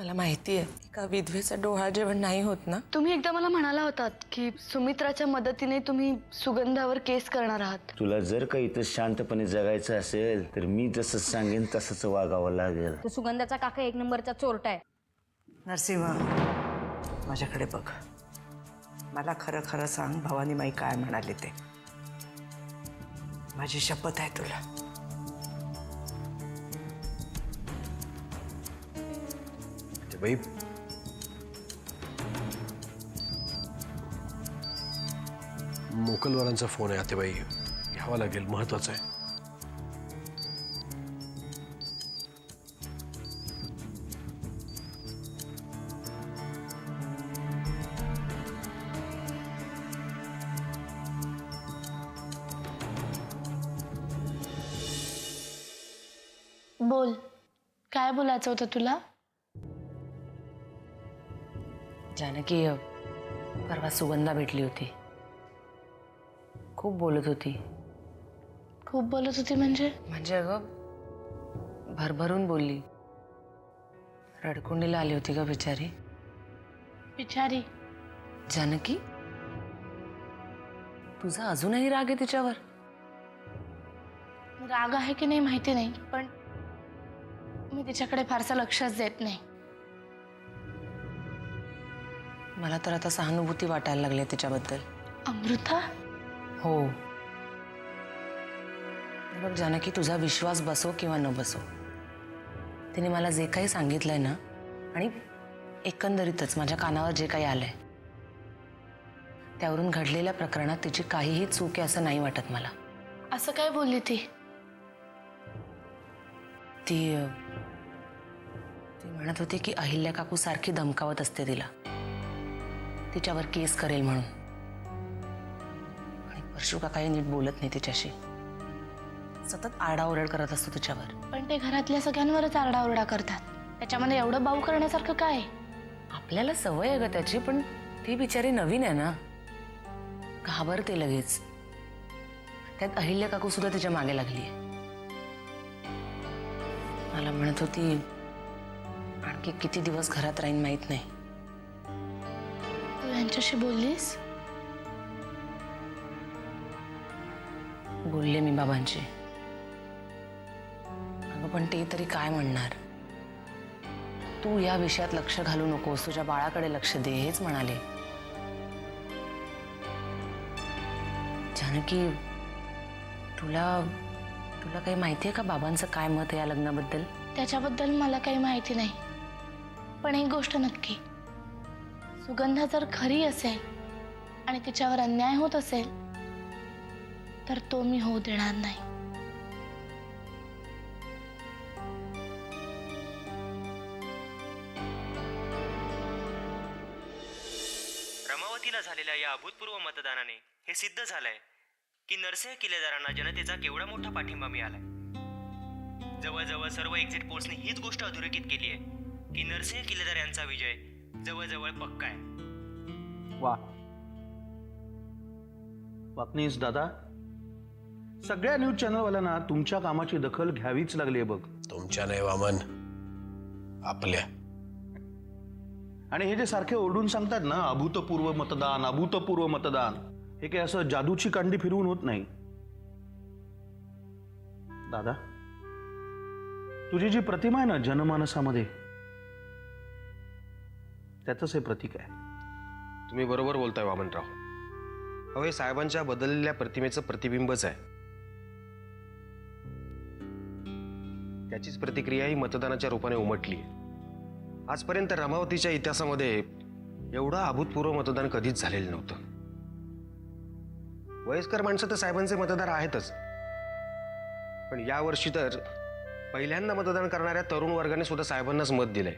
मला माहिती आहे एका विधवेचा डोहाळ जेवण नाही होत ना. तुम्ही एकदा मला म्हणाला होतात की सुमित्राच्या मदतीने तुम्ही सुगंधावर केस करणार आहात. तुला जर का इथं शांतपणे जगायचं असेल तर मी जसं सांगेन तसंच वागावं लागेल. तो सुगंधाचा काका एक नंबरचा चोरटा आहे. नरसिंह, माझ्याकडे बघ. मला खरं खरं सांग, भवानी माई काय म्हणाले ते. माझी शपथ आहे तुला. बाई मोकलवारांचा फोन आहे आतेबाई, घ्यावा लागेल, महत्वाचा आहे. बोल, काय बोलायचं होतं तुला? जानकी परवा सुगंधा भेटली होती. खूप बोलत होती. खूप बोलत होती म्हणजे? म्हणजे अगं भरभरून बोलली. रडकुंडीला आली होती का बिचारी. बिचारी? जानकी, तुझा अजूनही राग आहे तिच्यावर? राग आहे की नाही माहिती नाही, पण मी तिच्याकडे फारसं लक्षच देत नाही. मला तर आता सहानुभूती वाटायला लागली आहे तिच्याबद्दल. अमृता? हो. बघ जानकी, तुझा विश्वास बसो किंवा न बसो, तिने मला जे काही सांगितलंय ना, आणि एकंदरीतच माझ्या कानावर जे काही आलंय त्यावरून घडलेल्या प्रकरणात तिची काहीही चूक आहे असं नाही वाटत मला. असं काय बोलली ती? ती म्हणत होती की अहिल्या काकू सारखी धमकावत असते तिला, तिच्यावर केस करेल म्हणून. आणि परशू काकाही नीट बोलत नाही तिच्याशी, सतत आरडाओरड करत असतो तिच्यावर. पण ते घरातल्या सगळ्यांवरच आरडाओरडा करतात, त्याच्यामध्ये एवढं बाऊ करण्यासारखं काय? आपल्याला सवय आहे ग त्याची, पण ती बिचारी नवीन आहे ना, घाबरते लगेच. त्यात अहिल्या काकू सुद्धा तिच्या मागे लागली आहे. मला म्हणत होती आणखी किती दिवस घरात राहीन माहित नाही. तू यांच्याशी बोललीस? बोलले मी बाबांची. अगं पण ते तरी काय म्हणणार. तू या विषयात लक्ष घालू नकोस, तुझ्या बाळाकडे लक्ष दे हेच म्हणाले. जानकी, तुला काही माहिती आहे का बाबांचं काय मत आहे या लग्नाबद्दल? त्याच्याबद्दल मला काही माहिती नाही, पण एक गोष्ट नक्की, सुगंधा जर खरी असेल आणि तिच्यावर अन्याय होत असेल तर तो मी होऊ देणार नाही. रमावतीला झालेल्या या अभूतपूर्व मतदानाने हे सिद्ध झालंय की नरसिंह किल्लेदारांना जनतेचा केवढा मोठा पाठिंबा मिळालाय. जवळजवळ सर्व एक्झिट पोल्सने हीच गोष्ट अधोरेखित केली आहे की नरसिंह किल्लेदार यांचा विजय जवळजवळ पक्का आहे. वा वाकनीस दादा, सगळ्या न्यूज चॅनलवाल्यांना तुमच्या कामाची दखल घ्यावीच लागली आहे बघ. तुमच्या नाही वामन, आपल्या. आणि हे जे सारखे ओरडून सांगतात ना, अभूतपूर्व मतदान, अभूतपूर्व मतदान, हे काही असं जादूची कांडी फिरवून होत नाही. दादा, तुझी जी प्रतिमा आहे ना जनमानसामध्ये, त्याचंच हे प्रतीक आहे. तुम्ही बरोबर बोलताय वामनराव. अहो, हे साहेबांच्या बदललेल्या प्रतिमेचं प्रतिबिंबच आहे. त्याचीच प्रतिक्रिया ही मतदानाच्या रूपाने उमटली. आजपर्यंत रमावतीच्या इतिहासामध्ये एवढं अभूतपूर्व मतदान कधीच झालेलं नव्हतं. वयस्कर माणसं तर साहेबांचे मतदार आहेतच, पण यावर्षी तर पहिल्यांदा मतदान करणाऱ्या तरुण वर्गाने सुद्धा साहेबांनाच मत दिलंय.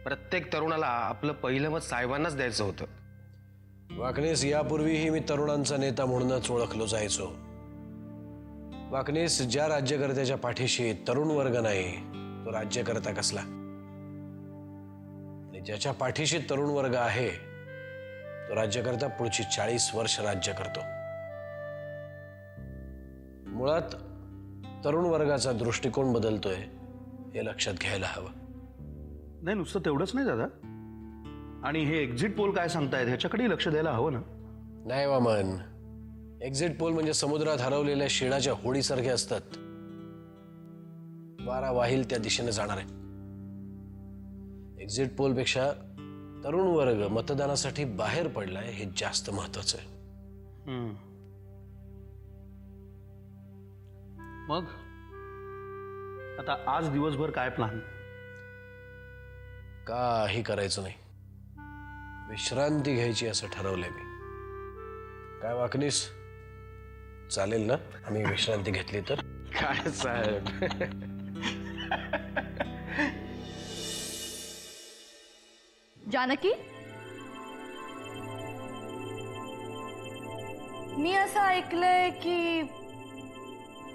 प्रत्येक तरुणाला आपलं पहिलं मत साहेबांनाच द्यायचं होतं. वाकणीस, यापूर्वीही मी तरुणांचा नेता म्हणूनच ओळखलो जायचो. वाकणीस, ज्या राज्यकर्त्याच्या पाठीशी तरुण वर्ग नाही तो राज्यकर्ता कसला? आणि ज्याच्या पाठीशी तरुण वर्ग आहे तो राज्यकर्ता पुढची 40 वर्ष राज्य करतो. मुळात तरुण वर्गाचा दृष्टिकोन बदलतोय हे लक्षात घ्यायला हवं. नाही, नुसतं तेवढंच नाही दादा. आणि हे एक्झिट पोल काय सांगतायत ह्याच्याकडे लक्ष द्यायला हवं ना. नाही वामन, एक्झिट पोल म्हणजे समुद्रात हरवलेल्या शेणाच्या होडीसारखे असतात. वारा वाहील त्या दिशेने जाणार आहे. एक्झिट पोल पेक्षा तरुण वर्ग मतदानासाठी बाहेर पडलाय हे जास्त महत्वाचं आहे. मग आता आज दिवसभर काय प्लॅन? काही करायचं नाही, विश्रांती घ्यायची असं ठरवलंय मी. काय वाकनीस, चालेल ना आम्ही विश्रांती घेतली तर? काय साहेब. जानकी, मी असं ऐकलंय की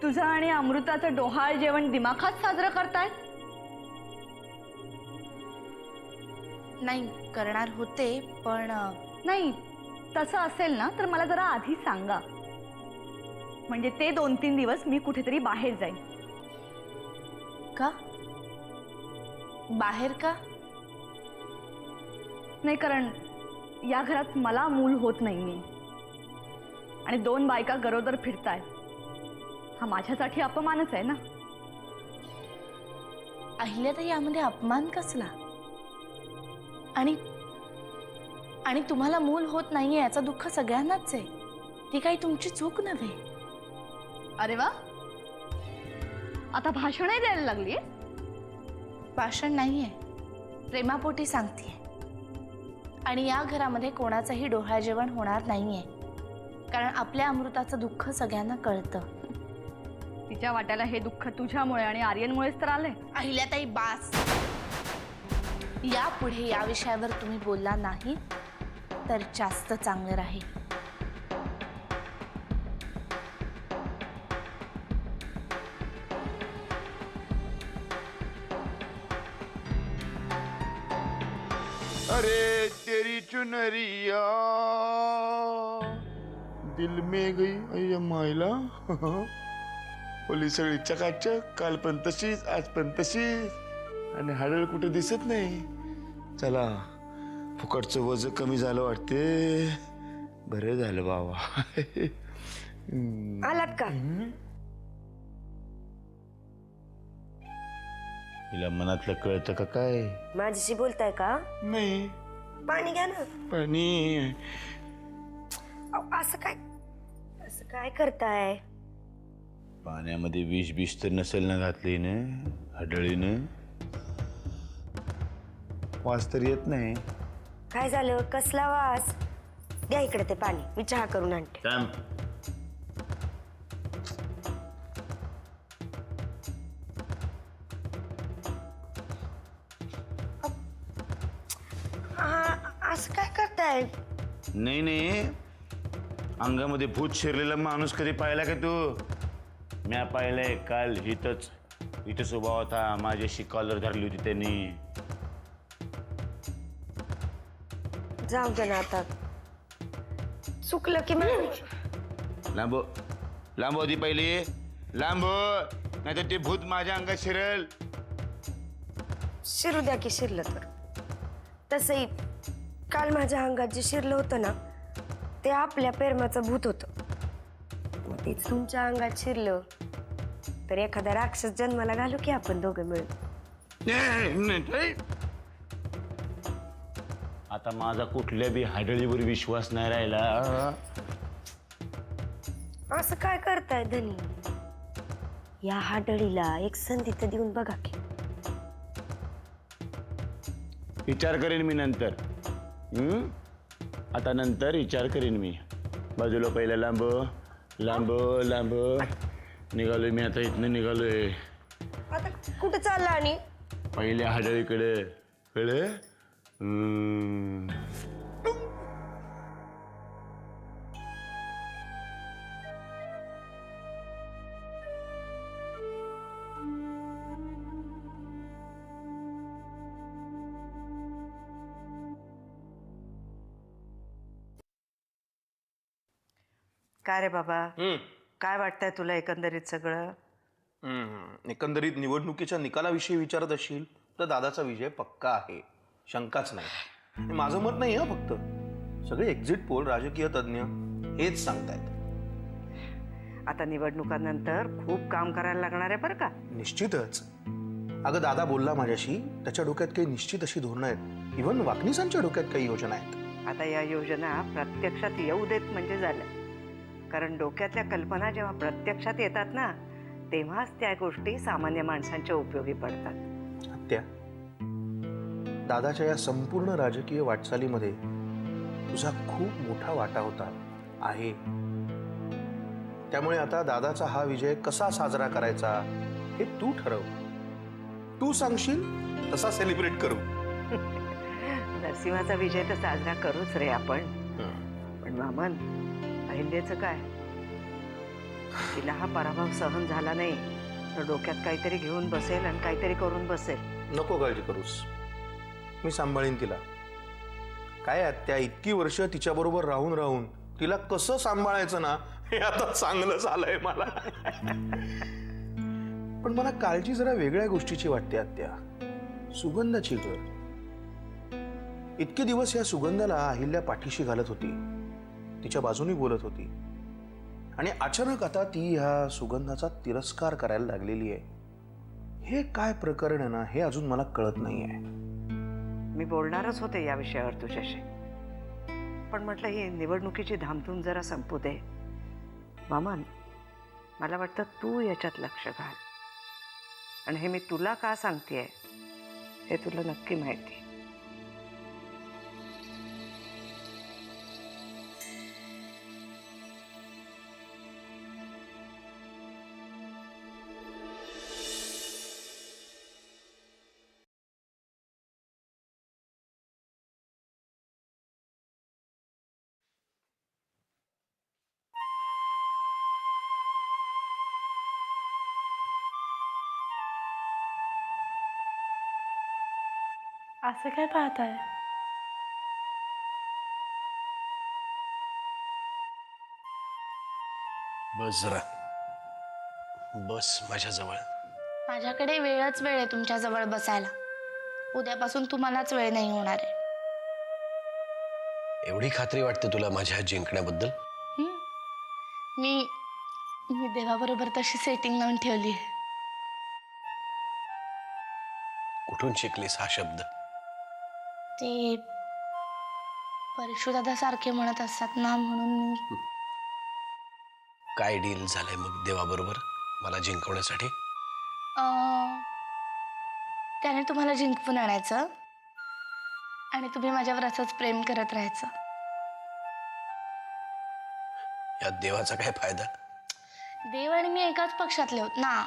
तुझं आणि अमृताचं डोहाळ जेवण दिमाखात साजरं करताय. नाही करणार होते पण नाही, तसं असेल ना तर मला जरा आधी सांगा, म्हणजे ते 2-3 दिवस मी कुठेतरी बाहेर जाईन. का बाहेर का? नाही, कारण या घरात मला मूल होत नाहीये आणि 2 बायका गरोदर फिरताय. हा माझ्यासाठी अपमानच आहे ना. अहिल्याताई यामध्ये अपमान कसला? आणि आणि तुम्हाला मूल होत नाहीये याचं दुःख सगळ्यांनाच आहे. ती काही तुमची चूक नव्हे. अरे वा, आता भाषणही द्यायला लागली. भाषण नाहीये, प्रेमापोटी सांगतेय. आणि या घरामध्ये कोणाचंही डोहाळ जेवण होणार नाहीये, कारण आपल्या अमृताचं दुःख सगळ्यांना कळतं. तिच्या वाट्याला हे दुःख तुझ्यामुळे आणि आर्यनमुळेच तर आलंय. अहिल्याताई बास. यापुढे या विषयावर तुम्ही बोलला नाही तर जास्त चांगलं राहील. अरे तेरी चुनरिया दिल में गई अय्या मायला. होली सगळी चकाचक, काल पण तशीच आज पण तशीच, आणि हाडळ कुठे दिसत नाही. चला फुकटचं वज कमी झालं वाटते. बरं झालं बाबा. आलात का? हिला मनातलं कळतं का काय? माझ्याशी बोलताय का? नाही. पाणी घ्या ना. पाणी. असं काय करताय? पाण्यामध्ये विष तर नसेल ना घातली ना हडळीनं? वास तर येत नाही. काय झालं? कसला वास? द्या इकडे ते पाणी, मी चहा करून आणते. थांब. असं काय करताय? नाही, अंगामध्ये भूत शिरलेला माणूस कधी पाहिला का तू? म्या पाहिलंय काल. इथंच उभा होता, माझ्याशी कॉलर धरली होती त्यांनी. जाऊ दे ना आता, चुकलं की मग. लांब होती पहिली. लांब, नाहीतर ते भूत माझ्या अंगात शिरल. शिरू द्या की शिरलं तर. तसंही काल माझ्या अंगात जे शिरलं होतं ना ते आपल्या प्रेमाचं भूत होतं. मग तेच तुमच्या अंगात शिरलं तर एखादा राक्षस जन्माला घालू की आपण दोघं मिळून. आता माझा कुठल्या बी हाडळीवर विश्वास नाही राहिला. असं काय करताय धनी? या हाडळीला एक संधी तर देऊन बघा की. विचार करेन मी नंतर. आता नंतर विचार करेन मी. बाजूला पहिला लांब निघालोय मी. आता इथनं निघालोय आता कुठं चालला? आणि पहिल्या हाडळीकडे. कळे? काय रे बाबा, काय वाटतंय तुला एकंदरीत सगळं? एकंदरीत निवडणुकीच्या निकालाविषयी विचारत असशील. तर दादाचा विजय पक्का आहे, शंकाच नाही. हे माझं मत नाही हं फक्त. सगळे एक्झिट पोल, राजकीय तज्ज्ञ हेच सांगतायत. आता निवडणुकांनंतर खूप काम करायला लागणार आहे बरं का. निश्चितच. अगं दादा बोलला माझ्याशी, त्याच्या डोक्यात काही निश्चित अशी धोरणं आहेत. इव्हन वाकणीसांच्या डोक्यात काही योजना आहेत. आता या योजना प्रत्यक्षात येऊ देत म्हणजे झालं. कारण डोक्यातल्या कल्पना जेव्हा प्रत्यक्षात येतात ना, तेव्हाच त्या गोष्टी सामान्य माणसांच्या उपयोगी पडतात. आत्या, दादाच्या या संपूर्ण राजकीय वाटचालीमध्ये तुझा खूप मोठा वाटा होता, आहे. त्यामुळे आता दादाचा हा विजय कसा साजरा करायचा हे तू ठरव. तू सांगशील तसा सेलिब्रेट करू. नरसिंहाचा विजय तर साजरा करूच रे आपण. पण वामन, अहिल्याचं काय? तिला हा पराभव सहन झाला नाही तर डोक्यात काहीतरी घेऊन बसेल आणि काहीतरी करून बसेल. नको काळजी करूस, मी सांभाळीन तिला. काय आत्या, इतकी वर्ष तिच्याबरोबर राहून राहून तिला कसं सांभाळायचं ना, हे आता चांगलं झालंय मला. पण मला काळजी जरा वेगळ्या गोष्टीची वाटते आत्या. सुगंधाची ग. इतके दिवस या सुगंधाला अहिल्या पाठीशी घालत होती, तिच्या बाजूनी बोलत होती, आणि अचानक आता ती ह्या सुगंधाचा तिरस्कार करायला लागलेली आहे. हे काय प्रकरण आहे ना, हे अजून मला कळत नाहीये. मी बोलणारच होते या विषयावर तुझ्याशी, पण म्हटलं ही निवडणुकीची धामधूम जरा संपू दे. वामन, मला वाटतं तू याच्यात लक्ष घाल. आणि हे मी तुला का सांगतेय हे तुला नक्की माहिती. असं काय पाहताय? बस जरा, बस माझ्याजवळ. माझ्याकडे वेळच वेळ आहे तुमच्या जवळ बसायला. उद्यापासून तुम्हालाच वेळ नाही होणार आहे. एवढी खात्री वाटते तुला माझ्या जिंकण्याबद्दल? मी देवाबरोबर तशी सेटिंग लावून ठेवली आहे. कुठून शिकलीस हा शब्द? ते परशुदादा सारखे म्हणत असतात ना, म्हणून मी. काय डील झालंय मग देवाबरोबर मला जिंकवण्यासाठी? त्याने तुम्हाला जिंकवून आणायचं आणि तुम्ही माझ्यावर असंच प्रेम करत राहायचं. या देवाचा काय फायदा? देव आणि मी एकाच पक्षातले होत ना.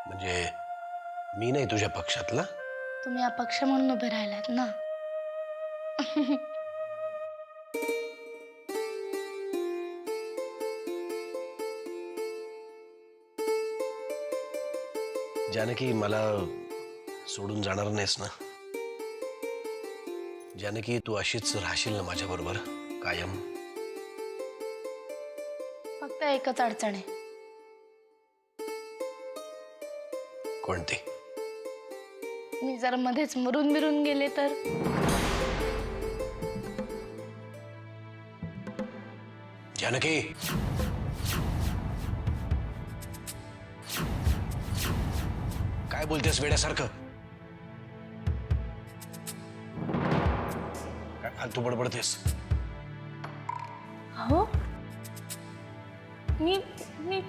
म्हणजे मी नाही तुझ्या पक्षातला? तुम्ही अपक्ष म्हणून उभे राहिलात ना. जानकी, मला सोडून जाणार नाहीस ना? जानकी, तू अशीच राहशील ना माझ्या बरोबर कायम? फक्त एकच अडचण आहे. कोणती? मी जर मध्येच मरून बिरून गेले तर? जानकी, काय बोलतेस वेड्यासारखं? काय फालतू बडबडतेस? हो, मी मी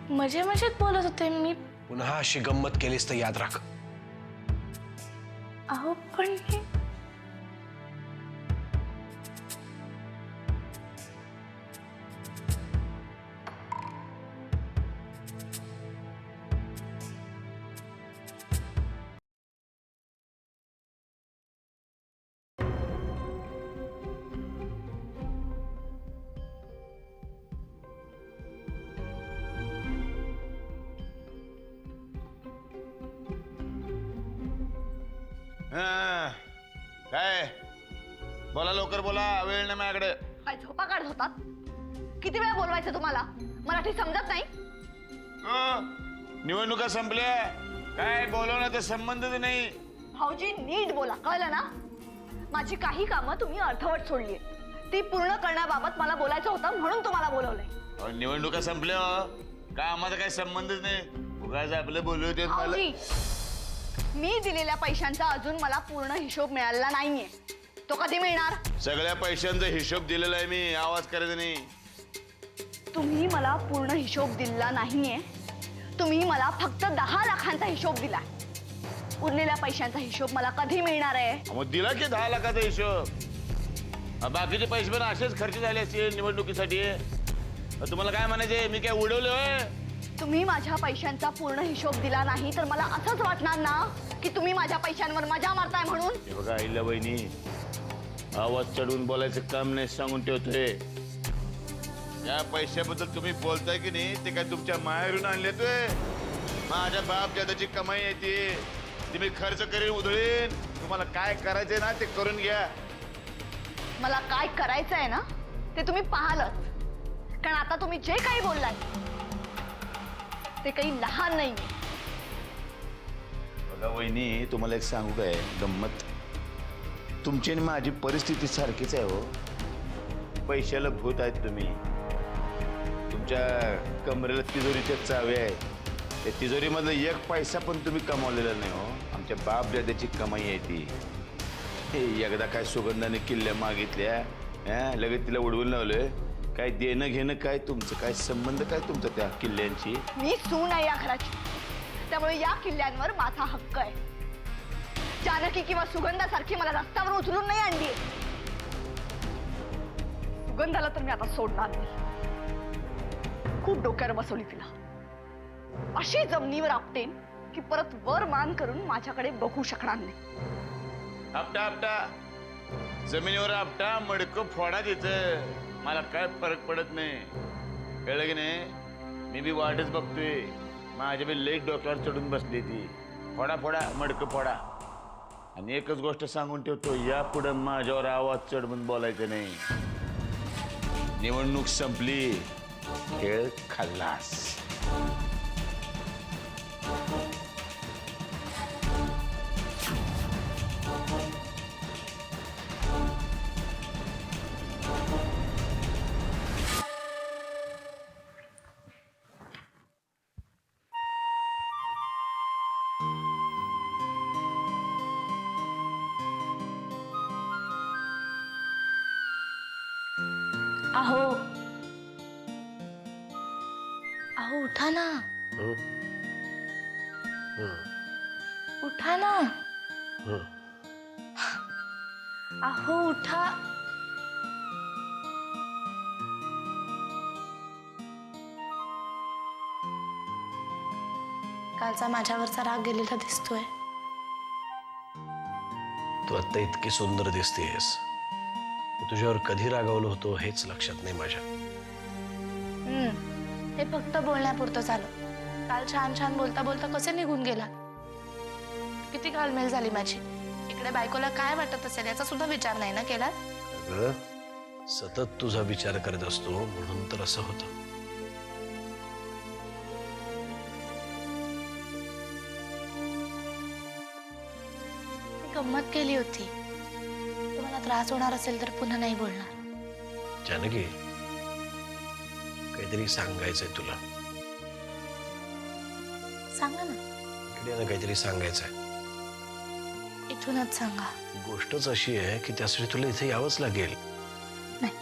मजेत बोलत होते. मी पुन्हा अशी गंमत केलीस तर याद राख. अहो पण हे काय बोला, लवकर बोला, वेळ नाही माझ्याकडे. काय झोपा काढत होतात? किती वेळा बोलवायचं तुम्हाला? मराठी समजत नाही? निवडणुका संपल्या, काय बोलवण्याचा संबंधच नाही. भाऊजी नीट बोला, कळलं ना? माझी काही कामं तुम्ही अर्धवट सोडली, ती पूर्ण करण्याबाबत मला बोलायचं होतं म्हणून तुम्हाला बोलवलंय. निवडणुका संपल्या काय आम्हाला काही संबंधच नाही. उगाच आपलं बोलवते मला. भाऊजी, मी दिलेल्या पैशांचा अजून मला पूर्ण हिशोब मिळालेला नाहीये. तो कधी मिळणार? सगळ्या पैशांचा हिशोब दिलेला आहे मी. आवाज करायचा नाही. तुम्ही मला पूर्ण हिशोब दिला नाहीये. तुम्ही मला फक्त 10 लाखांचा हिशोब दिला. उरलेल्या पैशांचा हिशोब मला कधी मिळणार आहे? मग दिला की 10 लाखाचा हिशोब. बाकीचे पैसे पण असेच खर्च झाले असतील निवडणुकीसाठी. तुम्हाला काय म्हणायचे, मी काय उडवले होय? तुम्ही माझ्या पैशांचा पूर्ण हिशोब दिला नाही तर मला असंच वाटणार ना की तुम्ही माझ्या पैशांवर मजा मारताय म्हणून. हे बघा अहिल्या बहिणी, आवाज चढवून बोलायचं काम नाही सांगून ठेवतोय. या पैशाबद्दल तुम्ही बोलताय की नाही ते काय तुमच्या माहेरून आणलेतोय? माझ्या बाप दादाची कमाई आहे ती मी खर्च करीन, उधळीन. तुम्हाला काय करायचंय ना ते करून घ्या. मला काय करायचं आहे ना ते तुम्ही पाहालच. कारण आता तुम्ही जे काही बोललात ते काही लहान नाही. बघा वहिनी, तुम्हाला एक सांगू काय गंमत. तुमची आणि माझी परिस्थिती सारखीच आहे हो. पैशाला भूत आहेत तुम्ही. तुमच्या कमरेला तिजोरीच्या चाव्या आहेत. त्या तिजोरीमधला 1 पैसा पण तुम्ही कमावलेला नाही हो. आमच्या बाप दादाची कमाई आहे ती. हे एकदा काय सुगंधाने किल्ल्या मागितल्या, लगेच तिला उडवून लावलं. काय देणं घेणं काय तुमचं, काय संबंध काय तुमचा त्या किल्ल्यांची? मी सून आहे या घराची, त्यामुळे या किल्ल्यांवर माझा हक्क आहे. जानकी किंवा सुगंधासारखी मला रस्त्यावर उचलून नाही आणली. सुगंधाला तर मी आता सोडणार नाही. खूप डोक्यावर बसवली तिला. अशी जमिनीवर आपटेन की परत वर मान करून माझ्याकडे बघू शकणार नाही. आपटा आपटा जमिनीवर आपटा, मडकं फोडा तिथं. मला काय फरक पडत नाही. कळलं की नाही? मी बी वाटच बघतोय. माझ्या बी लई डोक्यावर चढून बसली ती. फोडा फोडा, मडकं फोडा. आणि एकच गोष्ट सांगून ठेवतो, या पुढं माझ्यावर आवाज चढवून बोलायचं नाही. निवडणूक संपली, खेळ खल्लास. अहो अहो उठा ना. उठा ना. अहो उठा. कालचा माझ्यावरचा राग गेलेला दिसतोय. तू आता इतकी सुंदर दिसतेस. तुझ्यावर कधी रागावलो होतो हेच लक्षात नाही माझ्या. हे फक्त बोलण्यापुरतं झालं. काल छान छान बोलता बोलता कसे निघून गेला. किती घालमेल झाली माझी. इकडे बायकोला काय वाटत असेल याचा सुद्धा विचार नाही ना केला. अगं सतत तुझा विचार करत असतो म्हणून तर असं होतं. गंमत केली होती. तुम्हाला त्रास होणार असेल तर पुन्हा नाही बोलणार. जानकी, काहीतरी सांगायचंय तुला. सांगा ना. इकडे ना काहीतरी सांगायचंय. इथूनच सांगा. गोष्टच अशी आहे की त्यासाठी तुला इथे यावंच लागेल. नाही,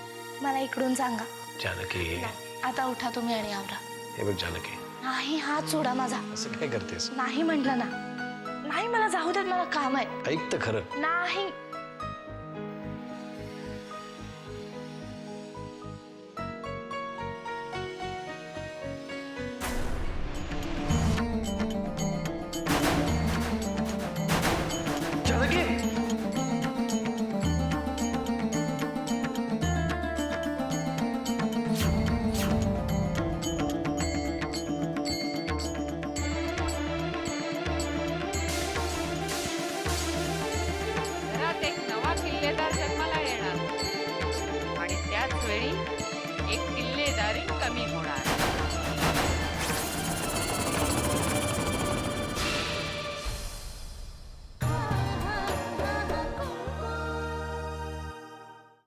मला इकडून सांगा. जानकी, आता उठा तुम्ही आणि आवरा. हे बघ जानकी. नाही, हात सोडा माझा. असं काय करतेस? नाही म्हटलं ना. नाही, मला जाऊ देत. मला काम आहे. ऐक तर खरं. नाही.